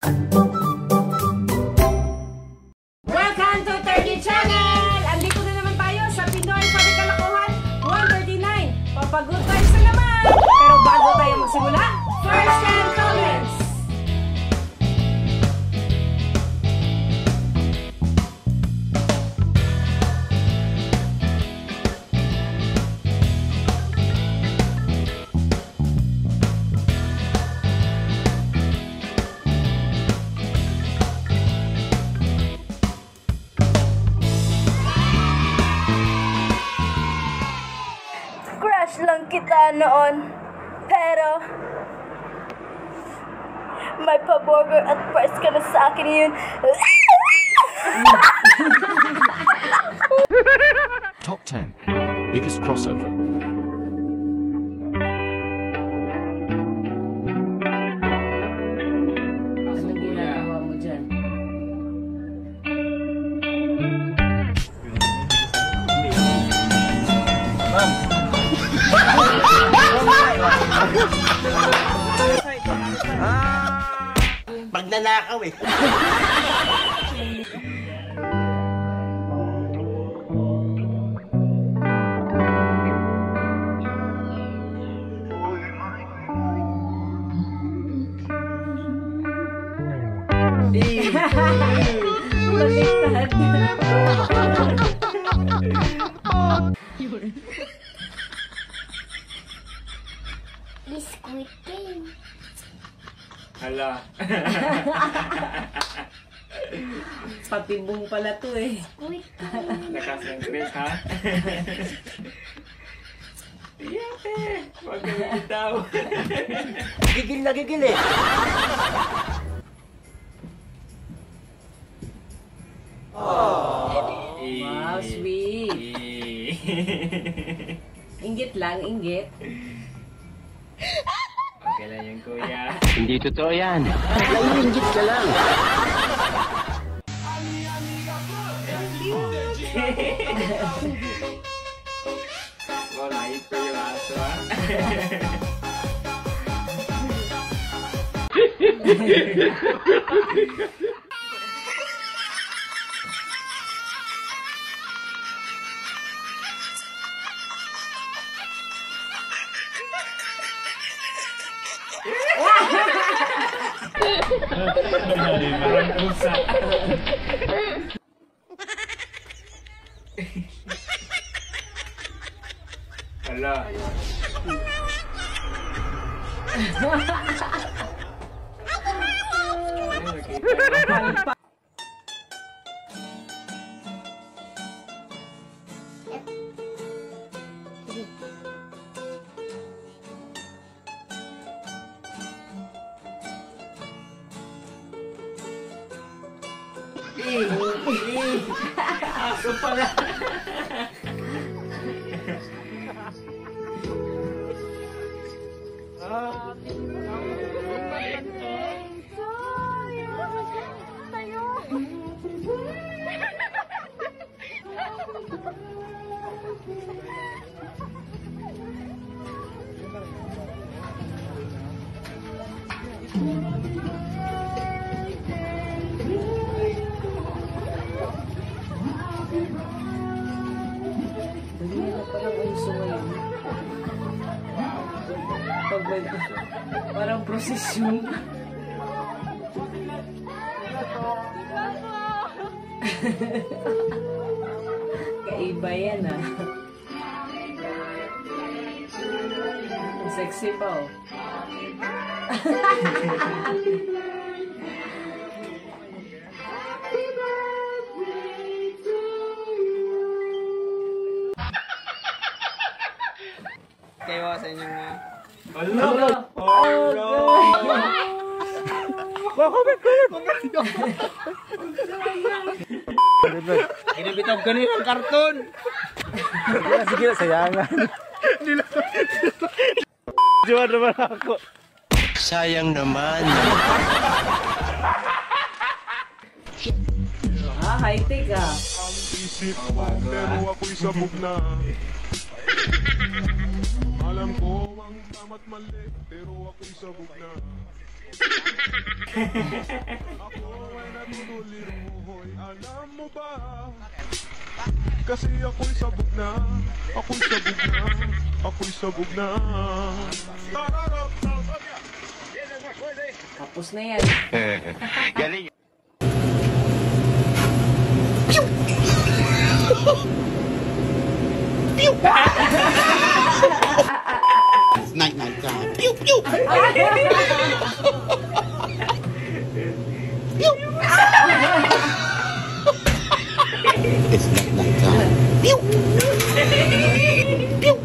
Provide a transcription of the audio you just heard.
Welcome to 30 Channel! Andito na naman tayo sa Pinoy Sabi Kalokohan 139. Papagood tayo sa naman! Pero bago tayo magsimula, first 10 comments! Crush lang kita noon, pero may pa-burger at price ka na sa akin yun. Top 10 Biggest Crossover. Anong ginagawa mo dyan? Pag nanakaw eh. Biscuit game. Hala. Patibong pala to eh. Biscuit game. Lakas ng Chris, ha? Yate! Huwag ka na daw. Gigil na gigil eh. Wow, sweet. Inggit lang, inggit. Okay lang yan, kuya. Hindi totoo yan. Naiinggit ka lang. Wow, naito yung aso, ha? Parang pusa. Hala. Ako pala. Parang prosesyon. Kaiba yan ah. Sexy pa oh. Kayo sa inyong mga... Hala! Oh no! Inabitaw kanina ang karton! Sige na, sayangan. Diwa naman ako. Sayang naman. Ah, high-tech ah. Ang isip ko, pero ako'y sabog na. Alam ko ang tama't mali, pero ako'y sabog na. Alam mo ba? Kasi ako'y sabog na. Ako'y sabog na. Ako'y sabog na. Tapos na yan. Galing. It's night time. Pew pew. It's night time. Pew. Pew.